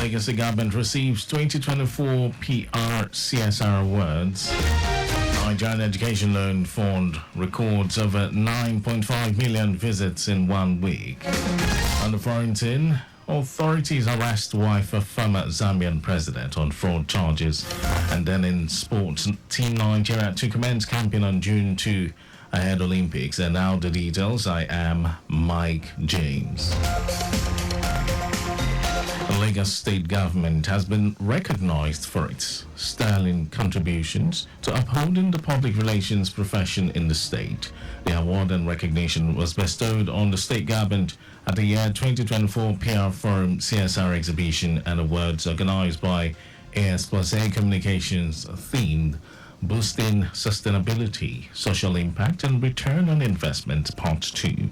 Lagos government receives 2024 PR CSR awards. Nigerian Education Loan Fund records over 9.5 million visits in 1 week. On the foreign scene, authorities arrest wife of former Zambian president on fraud charges. And then in sports, Team Nigeria to commence campaign on June 2 ahead Olympics. And now the details. I am Mike James. The Lagos state government has been recognized for its sterling contributions to upholding the public relations profession in the state. The award and recognition was bestowed on the state government at the year 2024 PR Forum CSR exhibition and awards organized by AS Plus A Communications themed Boosting Sustainability, Social Impact and Return on Investment Part 2.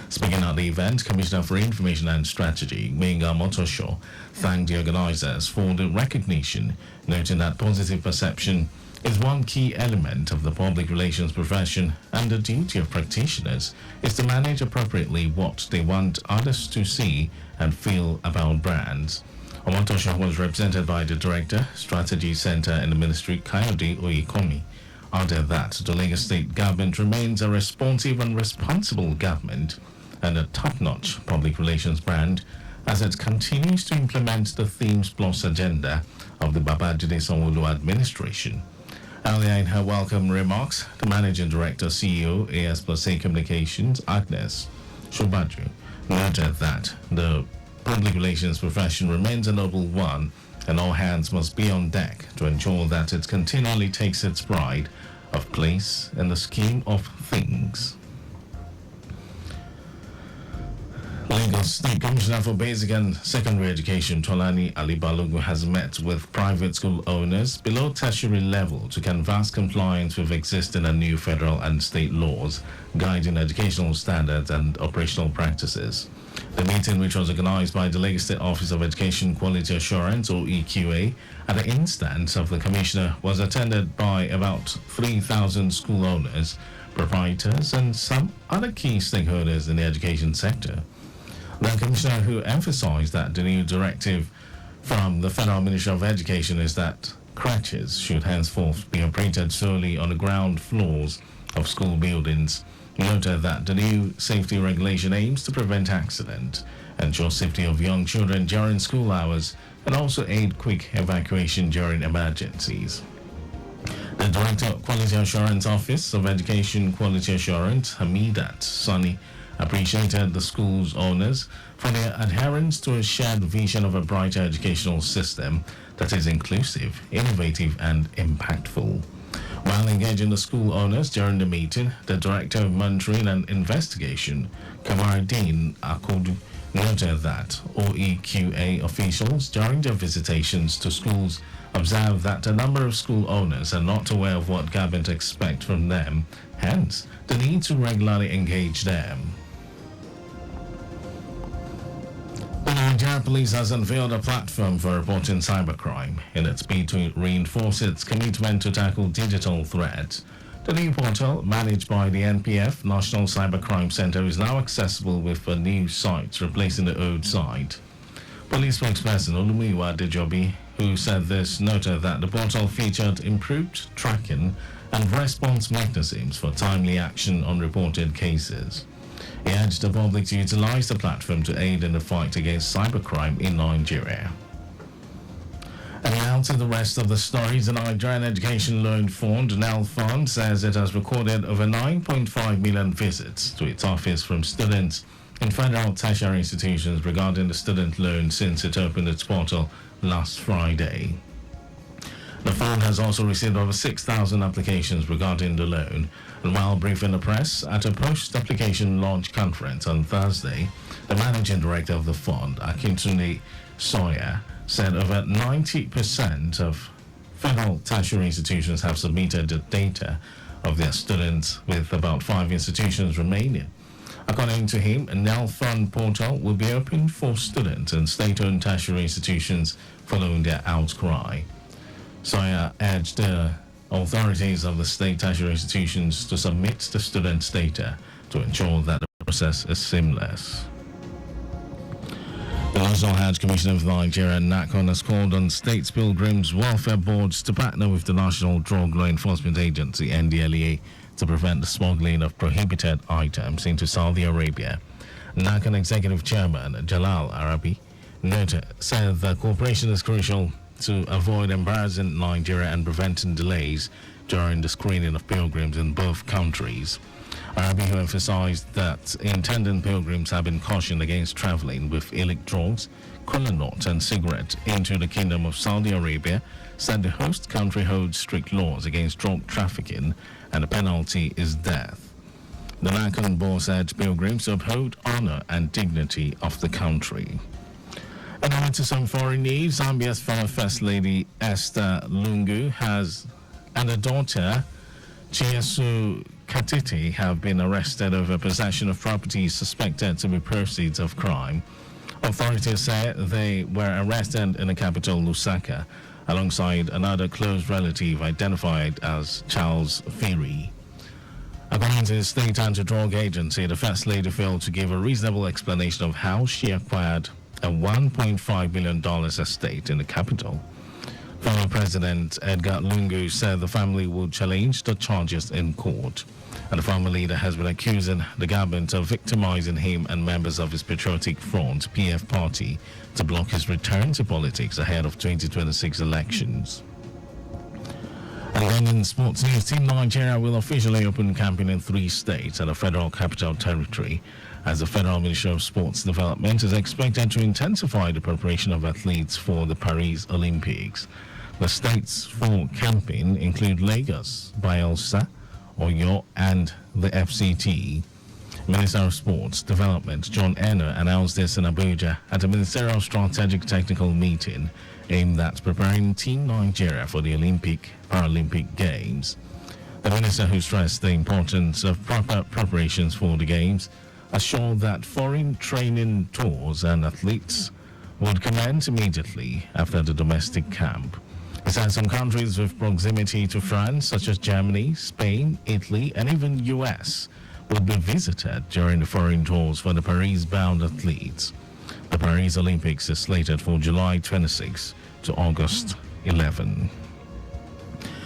Speaking at the event, Commissioner for Information and Strategy, Gbenga Omotosho, thanked the organizers for the recognition, noting that positive perception is one key element of the public relations profession and the duty of practitioners is to manage appropriately what they want others to see and feel about brands. Omotosho was represented by the Director, Strategy Center in the Ministry, Kayode Oyikomi, added that the Lagos state government remains a responsive and responsible government and a top-notch public relations brand as it continues to implement the Themes Plus agenda of the Babajide Sanwo-Olu administration. Earlier in her welcome remarks, the Managing Director, CEO, AS Plus A Communications, Agnes Shobaju, noted that the public relations profession remains a noble one and all hands must be on deck to ensure that it continually takes its pride of place in the scheme of things. Lagos State Commissioner for Basic and Secondary Education, Tolani Alibalogu, has met with private school owners below tertiary level to canvass compliance with existing and new federal and state laws guiding educational standards and operational practices. The meeting, which was organized by the Lagos State Office of Education Quality Assurance, or EQA, at the instance of the Commissioner, was attended by about 3,000 school owners, proprietors, and some other key stakeholders in the education sector. The Commissioner, who emphasized that the new directive from the Federal Ministry of Education is that crèches should henceforth be operated solely on the ground floors of school buildings, noted that the new safety regulation aims to prevent accident, ensure safety of young children during school hours, and also aid quick evacuation during emergencies. The Director of Quality Assurance Office of Education Quality Assurance, Hamidat Sani, appreciated the school's owners for their adherence to a shared vision of a brighter educational system that is inclusive, innovative, and impactful. While engaging the school owners during the meeting, the Director of Monitoring and Investigation, Kamaruddin Akodu, noted that OEQA officials during their visitations to schools observed that a number of school owners are not aware of what government expects from them, hence the need to regularly engage them. The Nigeria Police has unveiled a platform for reporting cybercrime in its bid to reinforce its commitment to tackle digital threats. The new portal, managed by the NPF National Cybercrime Center, is now accessible with a new site replacing the old site. Police spokesperson Olumiwa Dejobi, who said this, noted that the portal featured improved tracking and response mechanisms for timely action on reported cases. He urged the public to utilize the platform to aid in the fight against cybercrime in Nigeria. And now to the rest of the stories. The Nigerian Education Loan Fund, NEL Fund, says it has recorded over 9.5 million visits to its office from students in federal tertiary institutions regarding the student loan since it opened its portal last Friday. The fund has also received over 6,000 applications regarding the loan, and while briefing the press at a post-application launch conference on Thursday, the managing director of the fund, Akintunde Sawyer, said over 90% of federal tertiary institutions have submitted the data of their students, with about 5 institutions remaining. According to him, a NEL Fund portal will be open for students and state-owned tertiary institutions following their outcry. Sawyer urged the authorities of the state tertiary institutions to submit the students' data to ensure that the process is seamless. The National Hajj Commission of Nigeria, NACON, has called on state pilgrims welfare boards to partner with the National Drug Law Enforcement Agency, NDLEA, to prevent the smuggling of prohibited items into Saudi Arabia. NACON Executive Chairman Jalal Arabi said that cooperation is crucial to avoid embarrassing Nigeria and preventing delays during the screening of pilgrims in both countries. Arabi, who emphasized that intending pilgrims have been cautioned against traveling with illicit drugs, kola nut and cigarettes into the Kingdom of Saudi Arabia, said the host country holds strict laws against drug trafficking and the penalty is death. The NACON board said pilgrims uphold honor and dignity of the country. And on to some foreign news. Zambia's former First Lady Esther Lungu and her daughter Chiasu Katiti have been arrested over possession of property suspected to be proceeds of crime. Authorities say they were arrested in the capital Lusaka alongside another close relative identified as Charles Ferry. According to the State Anti-Drug Agency, the First Lady failed to give a reasonable explanation of how she acquired a $1.5 billion estate in the capital. Former President Edgar Lungu said the family will challenge the charges in court. And the former leader has been accusing the government of victimizing him and members of his Patriotic Front, PF party, to block his return to politics ahead of 2026 elections. And then in sports news, Team Nigeria will officially open camping in 3 states and the Federal Capital Territory, as the Federal Ministry of Sports Development is expected to intensify the preparation of athletes for the Paris Olympics. The states for camping include Lagos, Bayelsa, Oyo, and the FCT. Minister of Sports Development John Enner announced this in Abuja at a ministerial strategic technical meeting aimed at preparing Team Nigeria for the Paralympic Games. The minister, who stressed the importance of proper preparations for the Games, assured that foreign training tours and athletes would commence immediately after the domestic camp. He said some countries with proximity to France, such as Germany, Spain, Italy, and even US, would be visited during the foreign tours for the Paris-bound athletes. The Paris Olympics is slated for July 26 to August 11.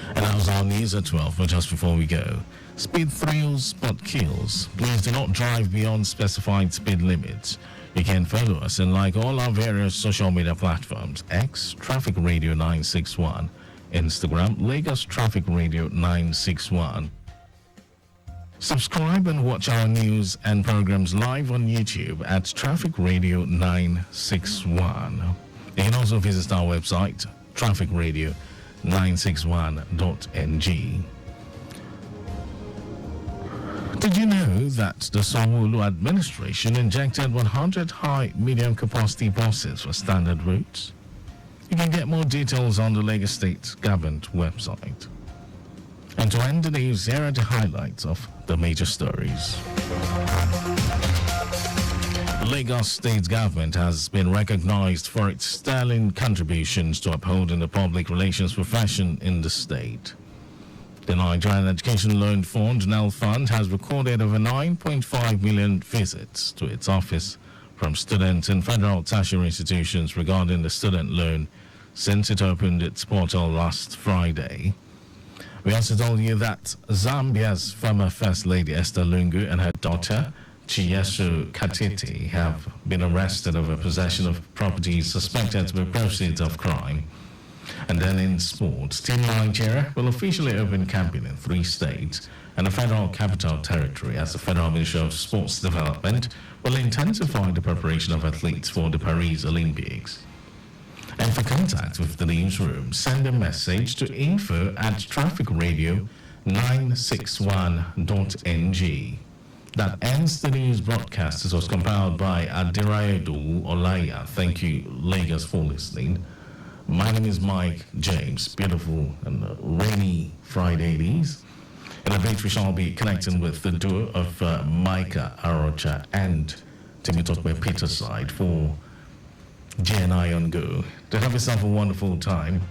And that was our news at 12, but just before we go, speed thrills but kills. Please do not drive beyond specified speed limits. You can follow us and like all our various social media platforms: X, Traffic Radio 961, Instagram, Lagos Traffic Radio 961. Subscribe and watch our news and programs live on YouTube at Traffic Radio 961. You can also visit our website, trafficradio961.ng. Did you know that the Sanwo-Olu administration injected 100 high-medium capacity buses for standard routes? You can get more details on the Lagos State government website. And to end the news, here are the highlights of the major stories. Lagos State government has been recognized for its sterling contributions to upholding the public relations profession in the state. The Nigerian Education Loan Fund, NEL Fund, has recorded over 9.5 million visits to its office from students in federal tertiary institutions regarding the student loan since it opened its portal last Friday. We also told you that Zambia's former First Lady Esther Lungu and her daughter Chiasu Katiti have been arrested over possession of property suspected to be proceeds of crime. And then in sports, Team Nigeria will officially open camping in 3 states and the Federal Capital Territory, as the Federal Ministry of Sports Development will intensify the preparation of athletes for the Paris Olympics. And for contact with the newsroom, send a message to info@trafficradio961.ng. That ends the news broadcast. This was compiled by Adirayedu Olaya. Thank you, Lagos, for listening. My name is Mike James. Beautiful and rainy Friday these. In a bit, we shall be connecting with the duo of Micah Arocha and Timotokwe Peterside for GNI on Go. To have yourself a wonderful time.